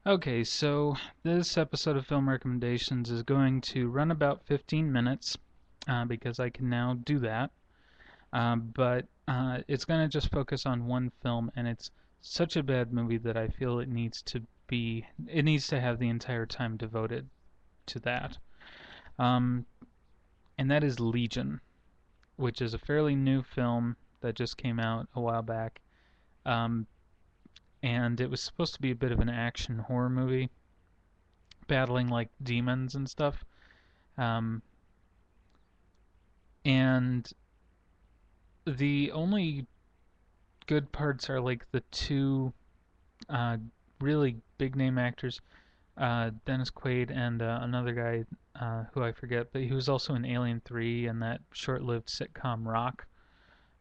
Okay, so this episode of Film Recommendations is going to run about 15 minutes because I can now do that. But it's going to just focus on one film, and it's such a bad movie that I feel it needs to have the entire time devoted to that. Um, and that is Legion, which is a fairly new film that just came out a while back. Um, and it was supposed to be a bit of an action horror movie, battling like demons and stuff. Um, and the only good parts are like the two uh, really big name actors, Dennis Quaid and another guy who I forget, but he was also in Alien 3 and that short-lived sitcom Rock,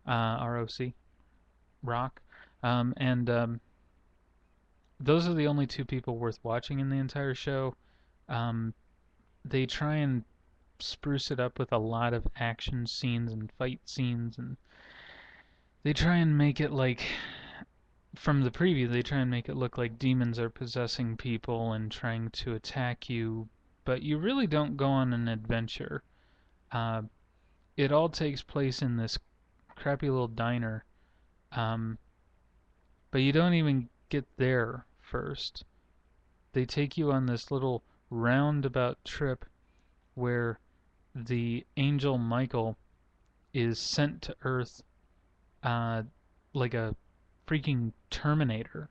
ROC, Rock. And those are the only two people worth watching in the entire show. Um, they try and spruce it up with a lot of action scenes and fight scenes, and they try and make it like from the preview, they try and make it look like demons are possessing people and trying to attack you, but you really don't go on an adventure. Uh, it all takes place in this crappy little diner, um, but you don't even get there first. They take you on this little roundabout trip where the angel Michael is sent to Earth uh, like a freaking Terminator.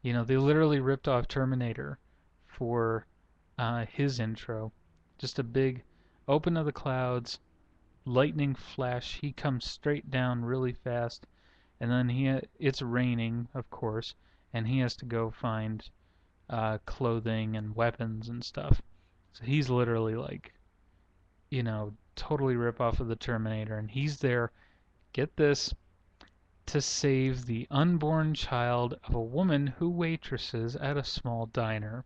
You know, they literally ripped off Terminator for his intro. Just a big open of the clouds, lightning flash. He comes straight down really fast, and then it's raining, of course, and he has to go find clothing and weapons and stuff. So he's literally like, totally rip off of the Terminator, and he's there. Get this, to save the unborn child of a woman who waitresses at a small diner.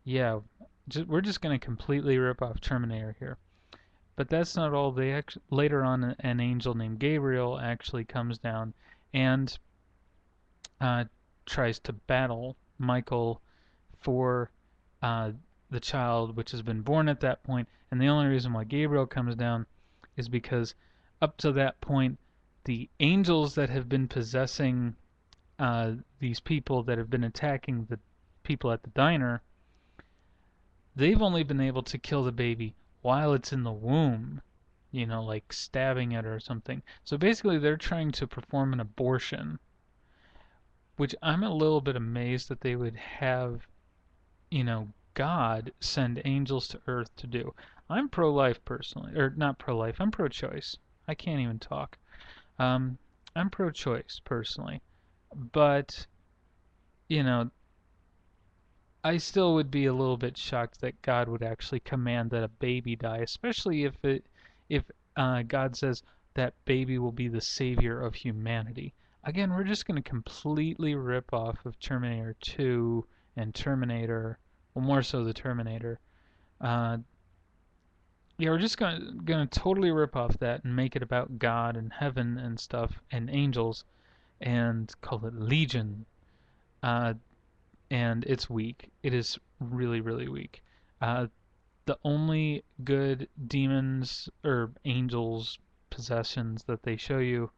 Yeah, we're just going to completely rip off Terminator here. But that's not all. Later on, an angel named Gabriel actually comes down and uh, tries to battle Michael for uh, the child, which has been born at that point. And the only reason why Gabriel comes down is because up to that point, the angels that have been possessing these people that have been attacking the people at the diner, they've only been able to kill the baby while it's in the womb, like stabbing it or something. So basically, they're trying to perform an abortion, which I'm a little bit amazed that they would have, God send angels to Earth to do. I'm pro-life personally, or not pro-life. I'm pro-choice. I can't even talk. Um, I'm pro-choice personally, but you know, I still would be a little bit shocked that God would actually command that a baby die, especially if God says that baby will be the savior of humanity. Again, we're just going to completely rip off of Terminator 2 and Terminator, well, more so the Terminator. Uh, yeah, we're just gonna totally rip off that and make it about God and heaven and stuff and angels and call it Legion. Uh, and it's weak. It is really, really weak. Uh, the only good demons or angels possessions that they show you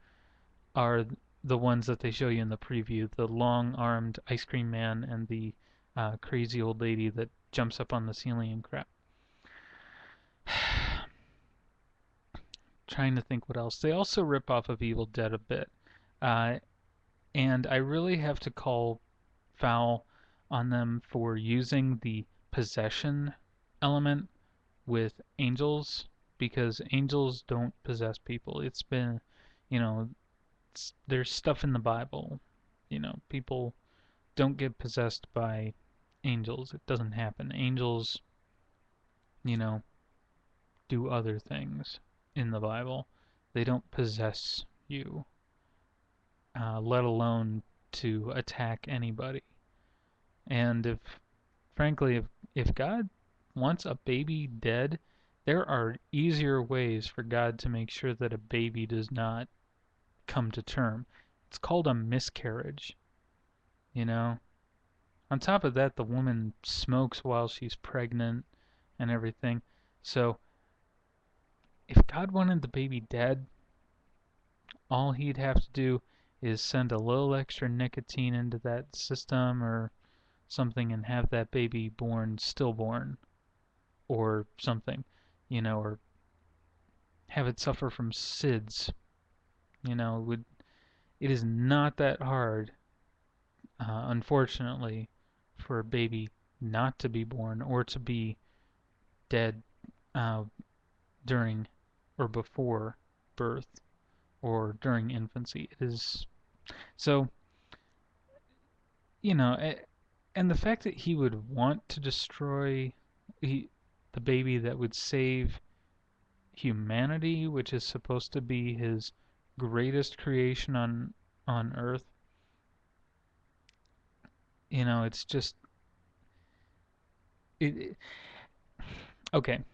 are the ones that they show you in the preview, the long-armed ice cream man and the crazy old lady that jumps up on the ceiling and crap. Trying to think what else. They also rip off of Evil Dead a bit. Uh, and I really have to call foul on them for using the possession element with angels because angels don't possess people. It's been, you know, there's stuff in the Bible. People don't get possessed by angels. It doesn't happen. Angels, you know, do other things in the Bible. They don't possess you, let alone to attack anybody. And frankly, if God wants a baby dead, there are easier ways for God to make sure that a baby does not come to term. It's called a miscarriage, you know? On top of that, the woman smokes while she's pregnant and everything. So if God wanted the baby dead, all he'd have to do is send a little extra nicotine into that system or something and have that baby born stillborn or something, or have it suffer from SIDS. It is not that hard, unfortunately, for a baby not to be born or to be dead uh, during or before birth or during infancy. It is so, you know, and the fact that he would want to destroy he, the baby that would save humanity, which is supposed to be his greatest creation on Earth, it's just it. Okay,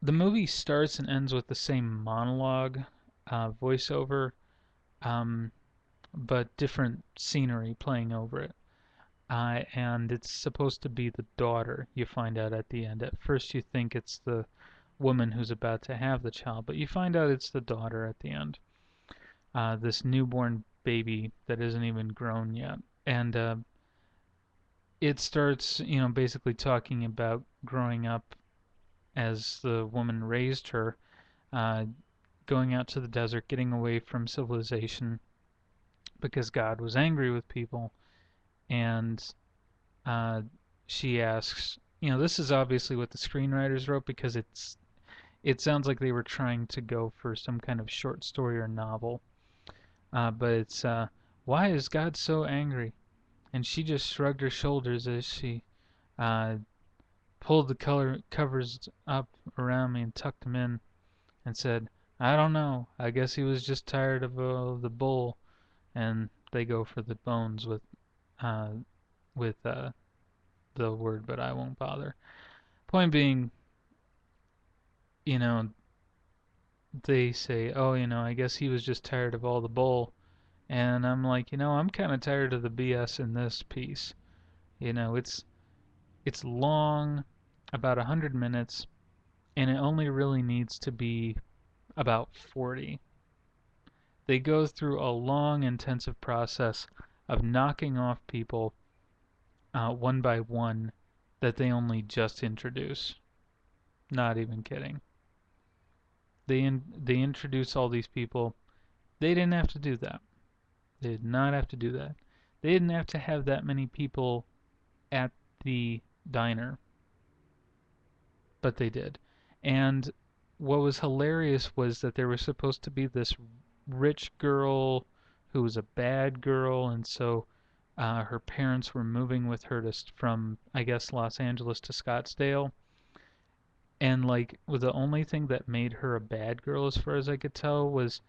the movie starts and ends with the same monologue, voiceover, um, but different scenery playing over it. And it's supposed to be the daughter, you find out at the end. At first, you think it's the woman who's about to have the child, but you find out it's the daughter at the end. This newborn baby that isn't even grown yet. And it starts, basically talking about growing up as the woman raised her, uh, going out to the desert, getting away from civilization because God was angry with people. And uh, she asks, this is obviously what the screenwriters wrote because it sounds like they were trying to go for some kind of short story or novel. But it's why is God so angry? And she just shrugged her shoulders as she uh, pulled the color covers up around me and tucked them in and said, I don't know. I guess he was just tired of the bull. And they go for the bones uh, with the word, but I won't bother. Point being, you know, they say, oh, I guess he was just tired of all the bull. And I'm like, I'm kind of tired of the BS in this piece. It's long, about 100 minutes, and it only really needs to be about 40. They go through a long, intensive process of knocking off people one by one that they only just introduce. Not even kidding. They introduce all these people. They didn't have to do that. They did not have to do that. They didn't have to have that many people at the diner, but they did. And what was hilarious was that there was supposed to be this rich girl who was a bad girl, and so her parents were moving with her from, I guess, Los Angeles to Scottsdale. And like, the only thing that made her a bad girl, as far as I could tell, was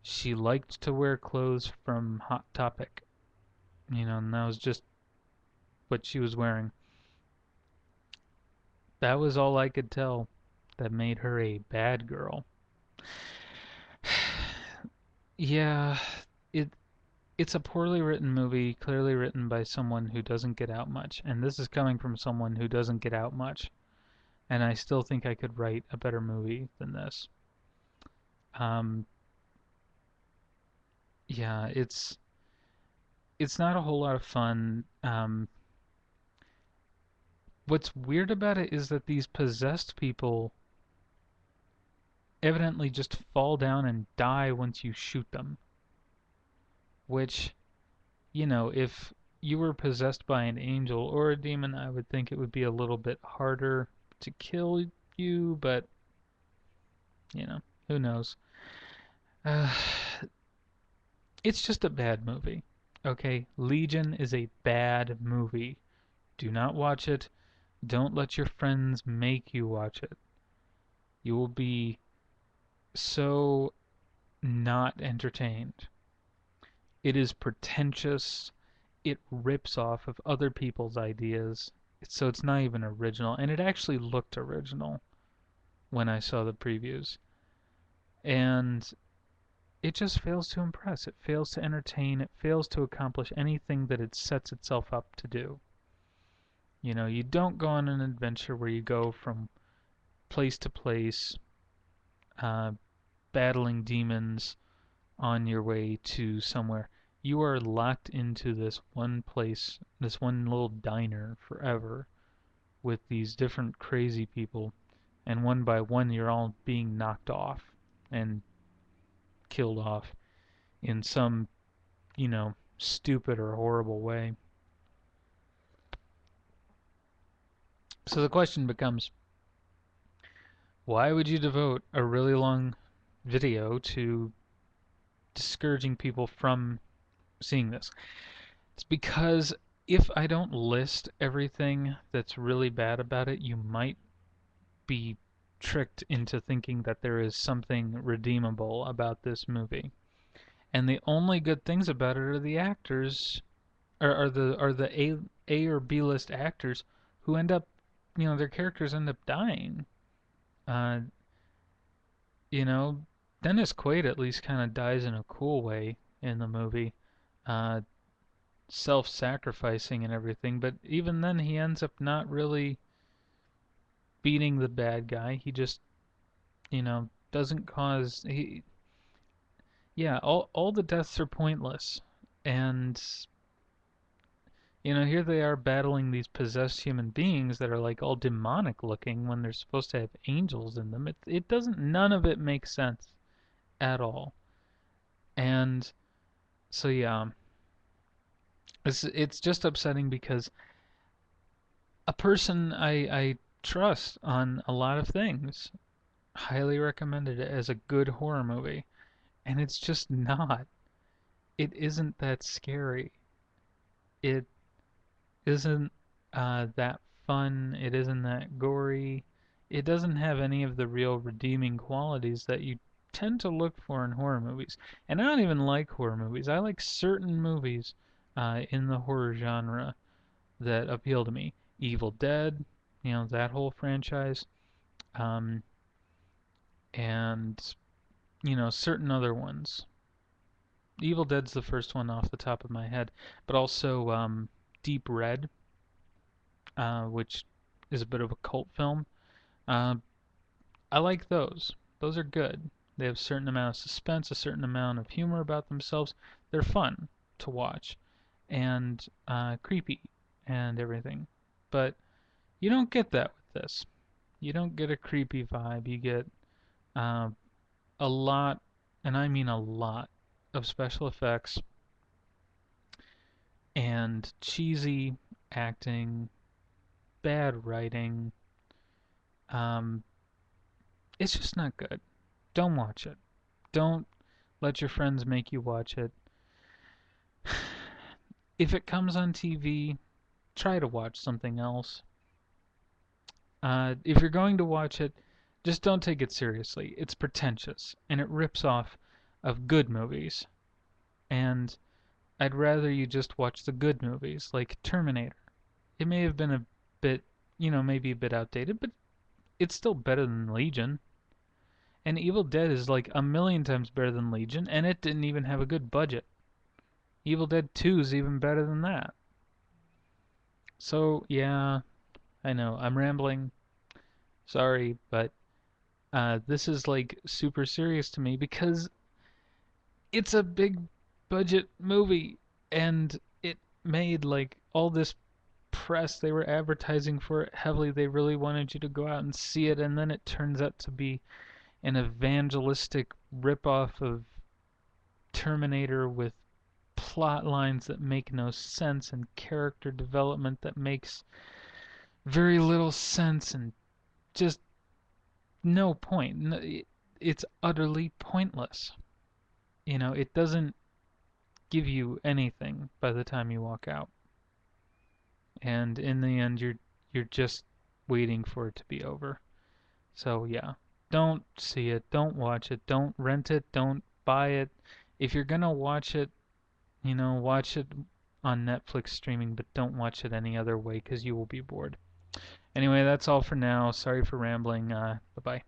she liked to wear clothes from Hot Topic. And that was just what she was wearing. That was all I could tell that made her a bad girl. Yeah, it it's a poorly written movie, clearly written by someone who doesn't get out much, and this is coming from someone who doesn't get out much, and I still think I could write a better movie than this. Um, yeah, it's not a whole lot of fun. What's weird about it is that these possessed people evidently just fall down and die once you shoot them, which, if you were possessed by an angel or a demon, I would think it would be a little bit harder to kill you, but, who knows? Uh, it's just a bad movie. Okay? Legion is a bad movie. Do not watch it. Don't let your friends make you watch it. You will be so not entertained. It is pretentious. It rips off of other people's ideas. So it's not even original. And it actually looked original when I saw the previews. And it just fails to impress. It fails to entertain. It fails to accomplish anything that it sets itself up to do. You know, you don't go on an adventure where you go from place to place, uh, battling demons on your way to somewhere. You are locked into this one place, this one little diner forever with these different crazy people, and one by one you're all being knocked off and killed off in some, stupid or horrible way. So the question becomes, why would you devote a really long video to discouraging people from seeing this? It's because if I don't list everything that's really bad about it, you might be tricked into thinking that there is something redeemable about this movie. And the only good things about it are the actors, are the A or B list actors who end up, their characters end up dying. Uh, you know, Dennis Quaid at least kind of dies in a cool way in the movie, uh, self-sacrificing and everything. But even then, he ends up not really beating the bad guy. He just, doesn't cause he. Yeah, all the deaths are pointless, and here they are battling these possessed human beings that are like all demonic looking when they're supposed to have angels in them. It doesn't, none of it makes sense at all. And so yeah, it's just upsetting because a person I trust on a lot of things highly recommended it as a good horror movie, and it's just not. It isn't that scary. It isn't that fun. It isn't that gory. It doesn't have any of the real redeeming qualities that you tend to look for in horror movies. And I don't even like horror movies. I like certain movies in the horror genre that appeal to me. Evil Dead, that whole franchise, um, and certain other ones. Evil Dead's the first one off the top of my head, but also Deep Red, which is a bit of a cult film. Uh, I like those. Those are good. They have a certain amount of suspense, a certain amount of humor about themselves. They're fun to watch and creepy and everything. But you don't get that with this. You don't get a creepy vibe. You get uh, a lot, and I mean a lot, of special effects and cheesy acting, bad writing. Um, it's just not good. Don't watch it. Don't let your friends make you watch it. If it comes on TV, try to watch something else. If you're going to watch it, just don't take it seriously. It's pretentious, and it rips off of good movies. And I'd rather you just watch the good movies, like Terminator. It may have been a bit, maybe a bit outdated, but it's still better than Legion. And Evil Dead is like a million times better than Legion, and it didn't even have a good budget. Evil Dead 2 is even better than that. So, yeah, I know, I'm rambling. Sorry, but this is like super serious to me because it's a big budget movie and it made like all this press. They were advertising for it heavily. They really wanted you to go out and see it, and then it turns out to be an evangelistic ripoff of Terminator with plot lines that make no sense and character development that makes very little sense and just no point. It's utterly pointless. It doesn't give you anything by the time you walk out. And in the end you're just waiting for it to be over. So yeah, don't see it, don't watch it, don't rent it, don't buy it. If you're gonna watch it, watch it on Netflix streaming, but don't watch it any other way because you will be bored. Anyway, that's all for now. Sorry for rambling. Bye bye.